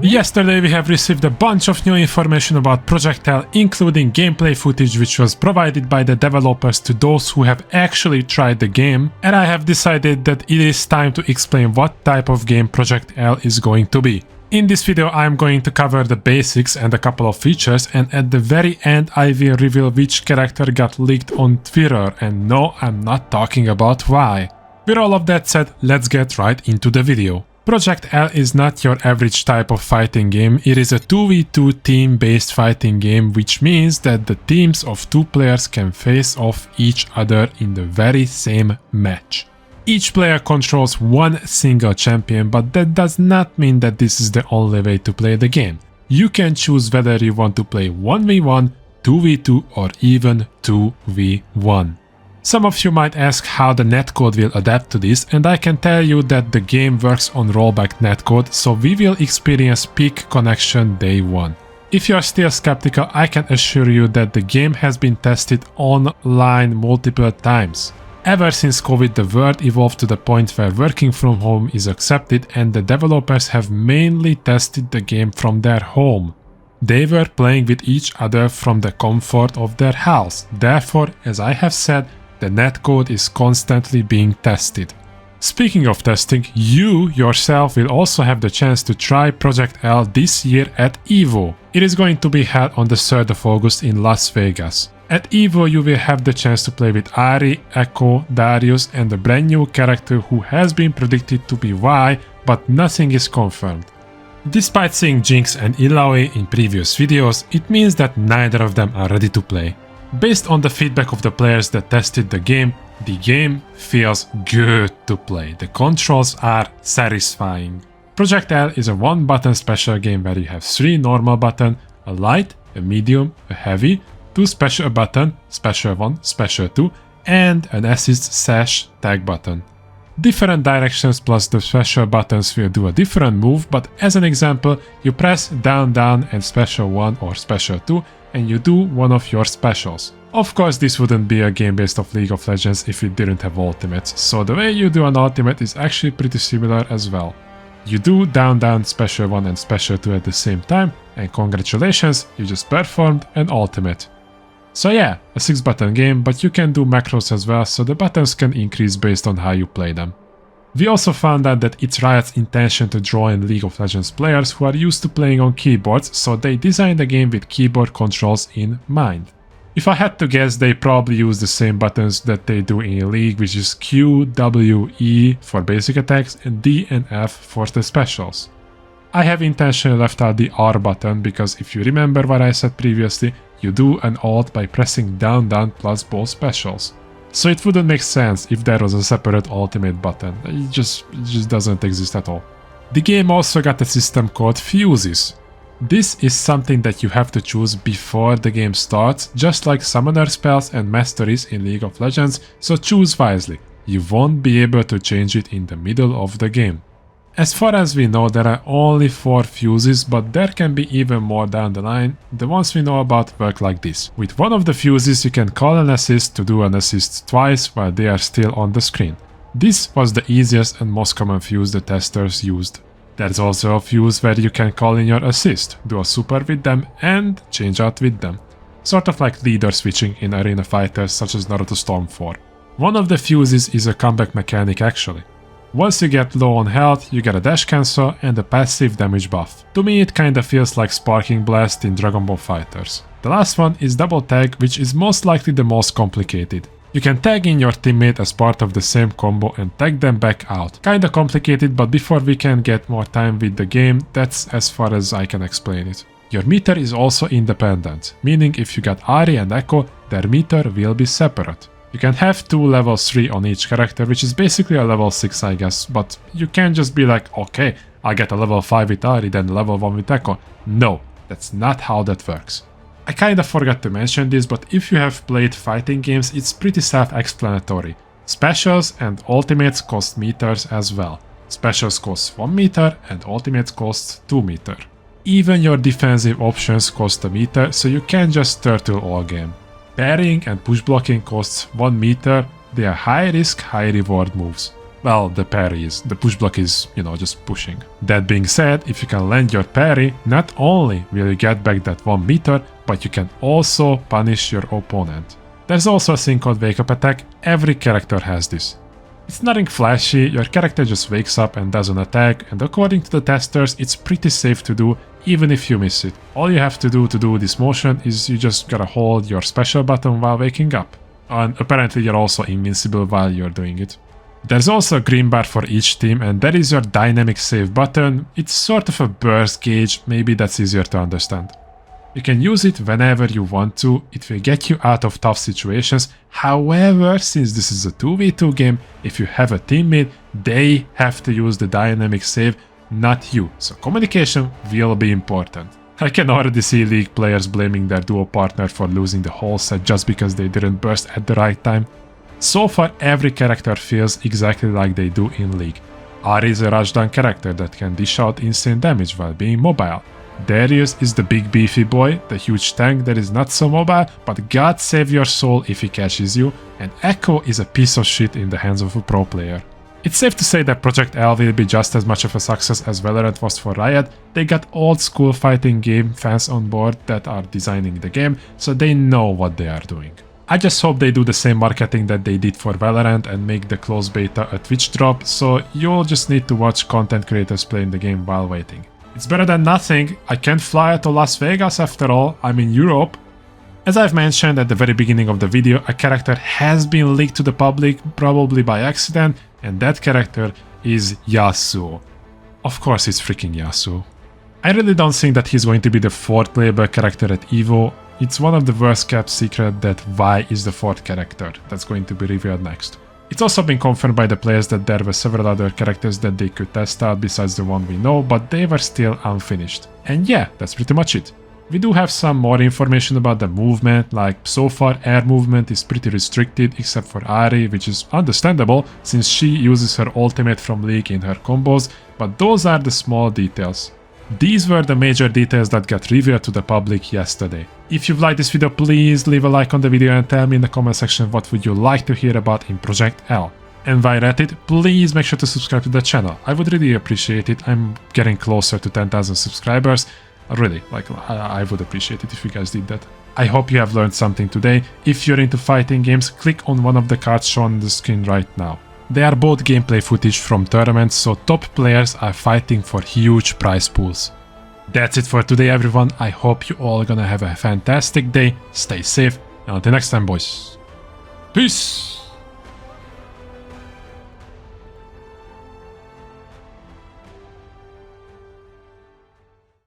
Yesterday we have received a bunch of new information about Project L, including gameplay footage which was provided by the developers to those who have actually tried the game, and I have decided that it is time to explain what type of game Project L is going to be. In this video I am going to cover the basics and a couple of features, and at the very end I will reveal which character got leaked on Twitter, and no, I'm not talking about why. With all of that said, let's get right into the video. Project L is not your average type of fighting game, it is a 2v2 team-based fighting game, which means that the teams of two players can face off each other in the very same match. Each player controls one single champion, but that does not mean that this is the only way to play the game. You can choose whether you want to play 1v1, 2v2 or even 2v1. Some of you might ask how the netcode will adapt to this, and I can tell you that the game works on rollback netcode, so we will experience peak connection day one. If you are still skeptical, I can assure you that the game has been tested online multiple times. Ever since COVID, the world evolved to the point where working from home is accepted, and the developers have mainly tested the game from their home. They were playing with each other from the comfort of their house. Therefore, as I have said, the netcode is constantly being tested. Speaking of testing, you yourself will also have the chance to try Project L this year at EVO. It is going to be held on the 3rd of August in Las Vegas. At EVO you will have the chance to play with Ahri, Echo, Darius and a brand new character who has been predicted to be Y, but nothing is confirmed. Despite seeing Jinx and Illaoi in previous videos, it means that neither of them are ready to play. Based on the feedback of the players that tested the game feels good to play. The controls are satisfying. Project L is a one-button special game where you have 3 normal buttons, a light, a medium, a heavy, 2 special buttons, special 1, special 2, and an assist/tag button. Different directions plus the special buttons will do a different move, but as an example, you press down down and special 1 or special 2 and you do one of your specials. Of course this wouldn't be a game based off League of Legends if it didn't have ultimates, so the way you do an ultimate is actually pretty similar as well. You do down down, special 1 and special 2 at the same time, and congratulations, you just performed an ultimate. So yeah, a 6-button game, but you can do macros as well, so the buttons can increase based on how you play them. We also found out that it's Riot's intention to draw in League of Legends players who are used to playing on keyboards, so they designed the game with keyboard controls in mind. If I had to guess, they probably use the same buttons that they do in League, which is Q, W, E for basic attacks and D and F for the specials. I have intentionally left out the R button because if you remember what I said previously, you do an ult by pressing down down plus both specials. So it wouldn't make sense if there was a separate ultimate button. It just doesn't exist at all. The game also got a system called Fuses. This is something that you have to choose before the game starts, just like summoner spells and masteries in League of Legends, so choose wisely. You won't be able to change it in the middle of the game. As far as we know, there are only 4 fuses, but there can be even more down the line. The ones we know about work like this. With one of the fuses you can call an assist to do an assist twice while they are still on the screen. This was the easiest and most common fuse the testers used. There's also a fuse where you can call in your assist, do a super with them and change out with them. Sort of like leader switching in arena fighters such as Naruto Storm 4. One of the fuses is a comeback mechanic actually. Once you get low on health, you get a dash cancel and a passive damage buff. To me it kinda feels like Sparking Blast in Dragon Ball FighterZ. The last one is double tag, which is most likely the most complicated. You can tag in your teammate as part of the same combo and tag them back out. Kinda complicated, but before we can get more time with the game, that's as far as I can explain it. Your meter is also independent, meaning if you got Ahri and Echo, their meter will be separate. You can have 2 level 3 on each character, which is basically a level 6 I guess, but you can't just be like, okay, I get a level 5 with Ahri, then level 1 with Echo. No, that's not how that works. I kinda forgot to mention this, but if you have played fighting games, it's pretty self-explanatory. Specials and ultimates cost meters as well. Specials cost 1 meter and ultimates cost 2 meter. Even your defensive options cost a meter, so you can't just turtle all game. Parrying and push blocking costs 1 meter, they are high risk, high reward moves. Well, the parry is. The push block is, you know, just pushing. That being said, if you can land your parry, not only will you get back that 1 meter, but you can also punish your opponent. There's also a thing called wake up attack. Every character has this. It's nothing flashy, your character just wakes up and does an attack, and according to the testers, it's pretty safe to do even if you miss it. All you have to do this motion is you just gotta hold your special button while waking up. And apparently you're also invincible while you're doing it. There's also a green bar for each team, and that is your dynamic save button. It's sort of a burst gauge, maybe that's easier to understand. You can use it whenever you want to, it will get you out of tough situations. However, since this is a 2v2 game, if you have a teammate, they have to use the dynamic save, not you. So communication will be important. I can already see League players blaming their duo partner for losing the whole set just because they didn't burst at the right time. So far, every character feels exactly like they do in League. Ahri is a rushdown character that can dish out insane damage while being mobile. Darius is the big beefy boy, the huge tank that is not so mobile, but God save your soul if he catches you, and Echo is a piece of shit in the hands of a pro player. It's safe to say that Project L will be just as much of a success as Valorant was for Riot. They got old school fighting game fans on board that are designing the game, so they know what they are doing. I just hope they do the same marketing that they did for Valorant and make the closed beta a Twitch drop, so you'll just need to watch content creators playing the game while waiting. It's better than nothing. I can't fly to Las Vegas after all, I'm in Europe. As I've mentioned at the very beginning of the video, a character has been leaked to the public, probably by accident, and that character is Yasuo. Of course it's freaking Yasuo. I really don't think that he's going to be the 4th playable character at EVO. It's one of the worst kept secret that Vi is the 4th character that's going to be revealed next. It's also been confirmed by the players that there were several other characters that they could test out besides the one we know, but they were still unfinished. And yeah, that's pretty much it. We do have some more information about the movement, like so far air movement is pretty restricted except for Ahri, which is understandable since she uses her ultimate from League in her combos, but those are the small details. These were the major details that got revealed to the public yesterday. If you've liked this video, please leave a like on the video and tell me in the comment section what would you like to hear about in Project L. And while at it, please make sure to subscribe to the channel. I would really appreciate it. I'm getting closer to 10,000 subscribers. Really, like, I would appreciate it if you guys did that. I hope you have learned something today. If you're into fighting games, click on one of the cards shown on the screen right now. They are both gameplay footage from tournaments, so top players are fighting for huge prize pools. That's it for today, everyone. I hope you all gonna have a fantastic day. Stay safe, and until next time, boys. Peace!